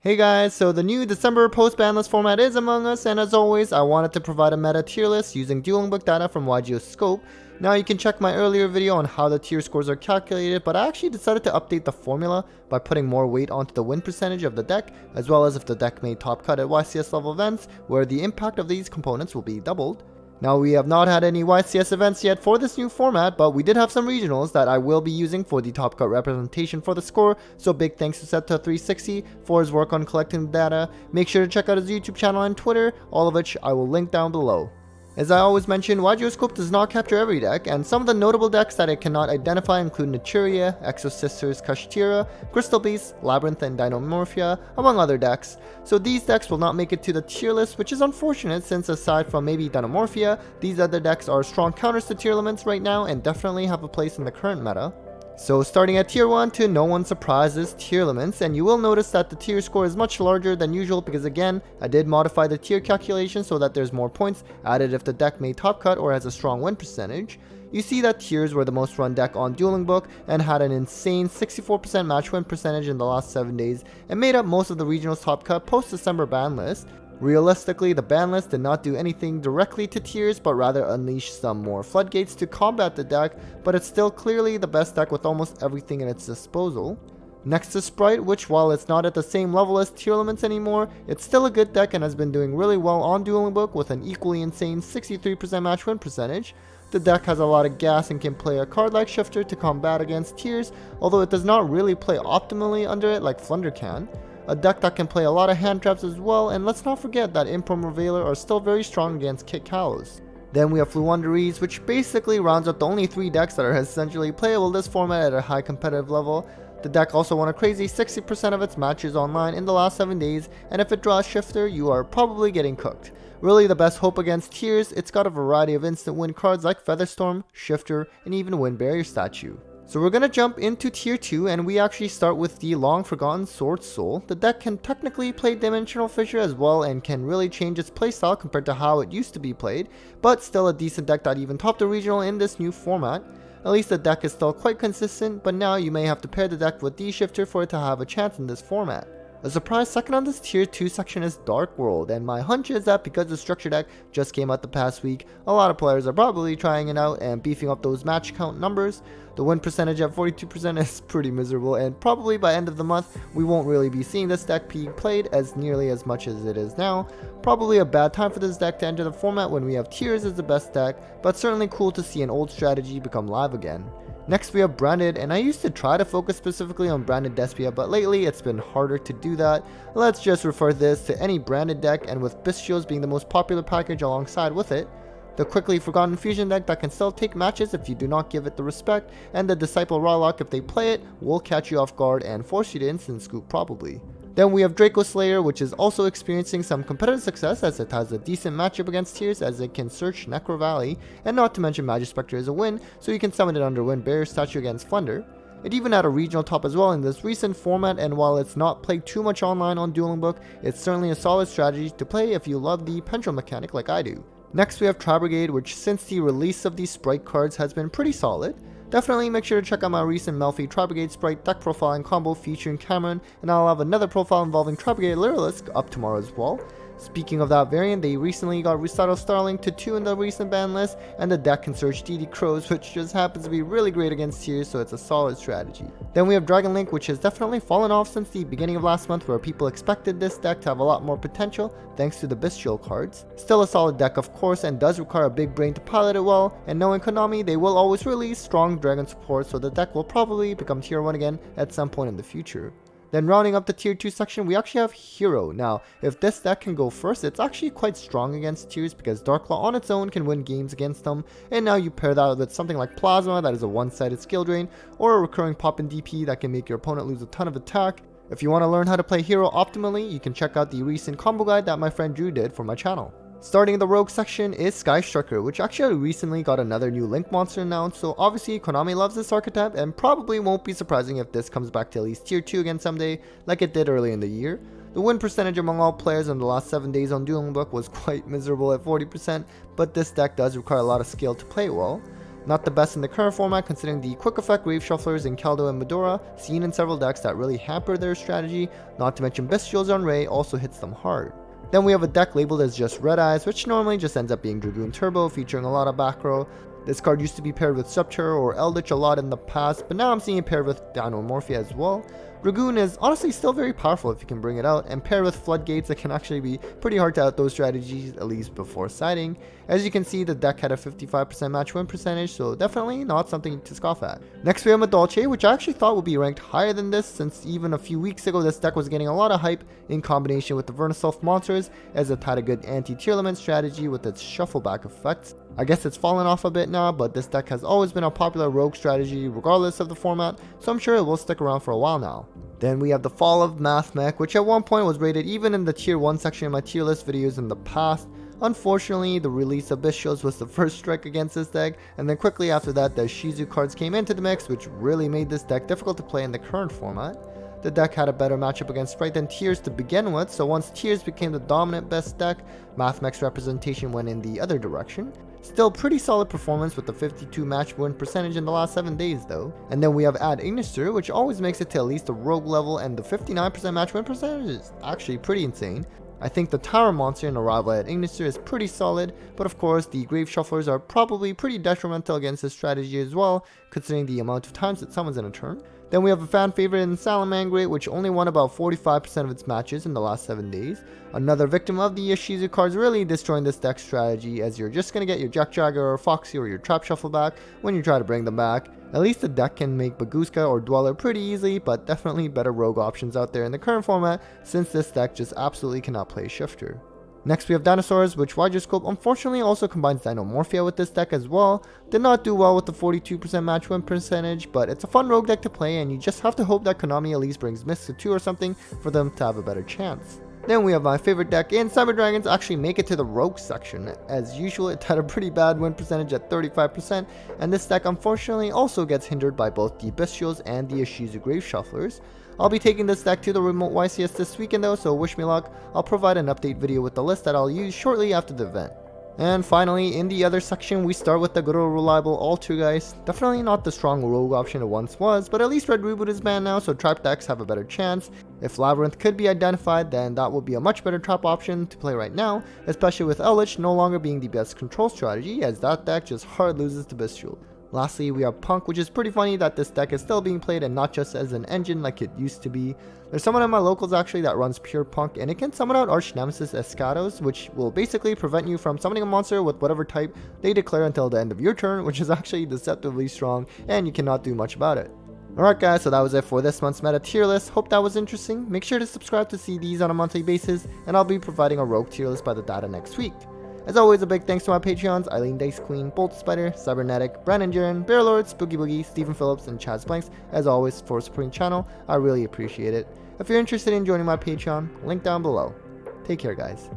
Hey guys, so the new December post-ban list format is among us, and as always, I wanted to provide a meta tier list using Dueling Book data from YGO Scope. Now you can check my earlier video on how the tier scores are calculated, but I actually decided to update the formula by putting more weight onto the win percentage of the deck, as well as if the deck made top cut at YCS level events, where the impact of these components will be doubled. Now we have not had any YCS events yet for this new format, but we did have some regionals that I will be using for the top cut representation for the score, so big thanks to Seta360 for his work on collecting the data. Make sure to check out his YouTube channel and Twitter, all of which I will link down below. As I always mention, YGO Scope does not capture every deck, and some of the notable decks that it cannot identify include Naturia, Exo Sisters, Kashtira, Crystal Beast, Labyrinth, and Dinomorphia, among other decks. So these decks will not make it to the tier list, which is unfortunate since aside from maybe Dinomorphia, these other decks are strong counters to Tearlaments right now and definitely have a place in the current meta. So starting at tier 1, to no one's surprise, is Tearlaments, and you will notice that the tier score is much larger than usual because again, I did modify the tier calculation so that there's more points added if the deck made top cut or has a strong win percentage. You see that Tears were the most run deck on Dueling Book and had an insane 64% match win percentage in the last 7 days and made up most of the regionals top cut post December ban list. Realistically, the ban list did not do anything directly to Tears, but rather unleashed some more floodgates to combat the deck, but it's still clearly the best deck with almost everything at its disposal. Next is Spright, which while it's not at the same level as Tearlaments anymore, it's still a good deck and has been doing really well on Dueling Book with an equally insane 63% match win percentage. The deck has a lot of gas and can play a card like Shifter to combat against Tears, although it does not really play optimally under it like Flunder can. A deck that can play a lot of hand traps as well, and let's not forget that Improm Revealer are still very strong against Kit Kalos. Then we have Floowandereeze, which basically rounds up the only 3 decks that are essentially playable this format at a high competitive level. The deck also won a crazy 60% of its matches online in the last 7 days, and if it draws Shifter, you are probably getting cooked. Really the best hope against Tears, it's got a variety of instant win cards like Featherstorm, Shifter, and even Wind Barrier Statue. So we're going to jump into tier 2, and we actually start with the long forgotten Sword Soul. The deck can technically play Dimensional Fissure as well and can really change its playstyle compared to how it used to be played, but still a decent deck that even topped the regional in this new format. At least the deck is still quite consistent, but now you may have to pair the deck with D-Shifter for it to have a chance in this format. A surprise second on this tier 2 section is Dark World, and my hunch is that because the structure deck just came out the past week, a lot of players are probably trying it out and beefing up those match count numbers. The win percentage at 42% is pretty miserable, and probably by end of the month we won't really be seeing this deck being played as nearly as much as it is now. Probably a bad time for this deck to enter the format when we have Tears as the best deck, but certainly cool to see an old strategy become live again. Next we have Branded, and I used to try to focus specifically on Branded Despia, but lately it's been harder to do that. Let's just refer this to any Branded deck, and with Bestials being the most popular package alongside with it. The quickly forgotten fusion deck that can still take matches if you do not give it the respect, and the Disciple Rawlock if they play it will catch you off guard and force you to instant scoop probably. Then we have Draco Slayer, which is also experiencing some competitive success as it has a decent matchup against Tears as it can search Necro Valley, and not to mention Magispector is a win, so you can summon it under Wind Barrier Statue against Flunder. It even had a regional top as well in this recent format, and while it's not played too much online on Dueling Book, it's certainly a solid strategy to play if you love the pendulum mechanic like I do. Next we have Tri-Brigade, which since the release of these Spright cards has been pretty solid. Definitely make sure to check out my recent Melfi Tri-Brigade Spright deck profile and combo featuring Cameron, and I'll have another profile involving Tri-Brigade Lyrilisk up tomorrow as well. Speaking of that variant, they recently got Recital Starling to 2 in the recent ban list, and the deck can search DD Crows, which just happens to be really great against Tears, so it's a solid strategy. Then we have Dragon Link, which has definitely fallen off since the beginning of last month, where people expected this deck to have a lot more potential thanks to the Bestial cards. Still a solid deck of course, and does require a big brain to pilot it well, and knowing Konami, they will always release strong Dragon support, so the deck will probably become tier 1 again at some point in the future. Then rounding up the tier 2 section, we actually have Hero. Now, if this deck can go first, it's actually quite strong against Tears because Darklaw on its own can win games against them, and now you pair that with something like Plasma that is a one-sided skill drain, or a recurring pop in DP that can make your opponent lose a ton of attack. If you want to learn how to play Hero optimally, you can check out the recent combo guide that my friend Drew did for my channel. Starting the Rogue section is Sky Striker, which actually recently got another new Link monster announced, so obviously Konami loves this archetype and probably won't be surprising if this comes back to at least tier 2 again someday, like it did early in the year. The win percentage among all players in the last 7 days on Dueling Book was quite miserable at 40%, but this deck does require a lot of skill to play well. Not the best in the current format considering the quick effect Grave Shufflers in Kaldo and Medora, seen in several decks that really hamper their strategy, not to mention Bestials on Ray also hits them hard. Then we have a deck labeled as just Red Eyes, which normally just ends up being Dragoon Turbo, featuring a lot of back row. This card used to be paired with Subterror or Eldritch a lot in the past, but now I'm seeing it paired with Dinomorphia as well. Dragoon is honestly still very powerful if you can bring it out, and paired with Floodgates it can actually be pretty hard to out those strategies, at least before siding. As you can see, the deck had a 55% match win percentage, so definitely not something to scoff at. Next we have Madolche, which I actually thought would be ranked higher than this, since even a few weeks ago this deck was getting a lot of hype in combination with the Verniself monsters, as it had a good anti-Tearlaments strategy with its shuffleback effects. I guess it's fallen off a bit now, but this deck has always been a popular rogue strategy regardless of the format, so I'm sure it will stick around for a while now. Then we have the fall of Mathmech, which at one point was rated even in the tier 1 section of my tier list videos in the past. Unfortunately, the release of Bestials was the first strike against this deck, and then quickly after that the Shizu cards came into the mix, which really made this deck difficult to play in the current format. The deck had a better matchup against Spright than Tears to begin with, so once Tears became the dominant best deck, Mathmech's representation went in the other direction. Still pretty solid performance with the 52 match win percentage in the last 7 days though. And then we have Ad Ignister, which always makes it to at least a rogue level, and the 59% match win percentage is actually pretty insane. I think the Tower monster in Arrival at Ignister is pretty solid, but of course the Grave Shufflers are probably pretty detrimental against this strategy as well, considering the amount of times it summons in a turn. Then we have a fan favorite in Salamangreat, which only won about 45% of its matches in the last 7 days. Another victim of the Shizu cards really destroying this deck strategy, as you're just going to get your Jack Jagger or Foxy or your Trap Shuffle back when you try to bring them back. At least the deck can make Baguska or Dweller pretty easily, but definitely better rogue options out there in the current format, since this deck just absolutely cannot play Shifter. Next we have Dinosaurs, which Wydroscope unfortunately also combines Dinomorphia with this deck as well. Did not do well with the 42% match win percentage, but it's a fun rogue deck to play, and you just have to hope that Konami at least brings Mist to 2 or something for them to have a better chance. Then we have my favorite deck in Cyber Dragons actually make it to the rogue section. As usual, it had a pretty bad win percentage at 35%, and this deck unfortunately also gets hindered by both the Bestials and the Shizu Grave Shufflers. I'll be taking this deck to the remote YCS this weekend though, so wish me luck. I'll provide an update video with the list that I'll use shortly after the event. And finally, in the other section, we start with the good old reliable Altergeist. Definitely not the strong rogue option it once was, but at least Red Reboot is banned now, so trap decks have a better chance. If Labyrinth could be identified, then that would be a much better trap option to play right now, especially with Eldritch no longer being the best control strategy, as that deck just hard loses to Bestial. Lastly, we have Punk, which is pretty funny that this deck is still being played and not just as an engine like it used to be. There's someone in my locals actually that runs pure Punk, and it can summon out Arch Nemesis Escados, which will basically prevent you from summoning a monster with whatever type they declare until the end of your turn, which is actually deceptively strong, and you cannot do much about it. Alright guys, so that was it for this month's meta tier list. Hope that was interesting. Make sure to subscribe to see these on a monthly basis, and I'll be providing a rogue tier list by the data next week. As always, a big thanks to my Patreons, Eileen Dice Queen, Bolt Spider, Cybernetic, Brandon Jiren, Bear Lord, Spooky Boogie, Stephen Phillips, and Chaz Blanks, as always, for supporting the channel. I really appreciate it. If you're interested in joining my Patreon, link down below. Take care, guys.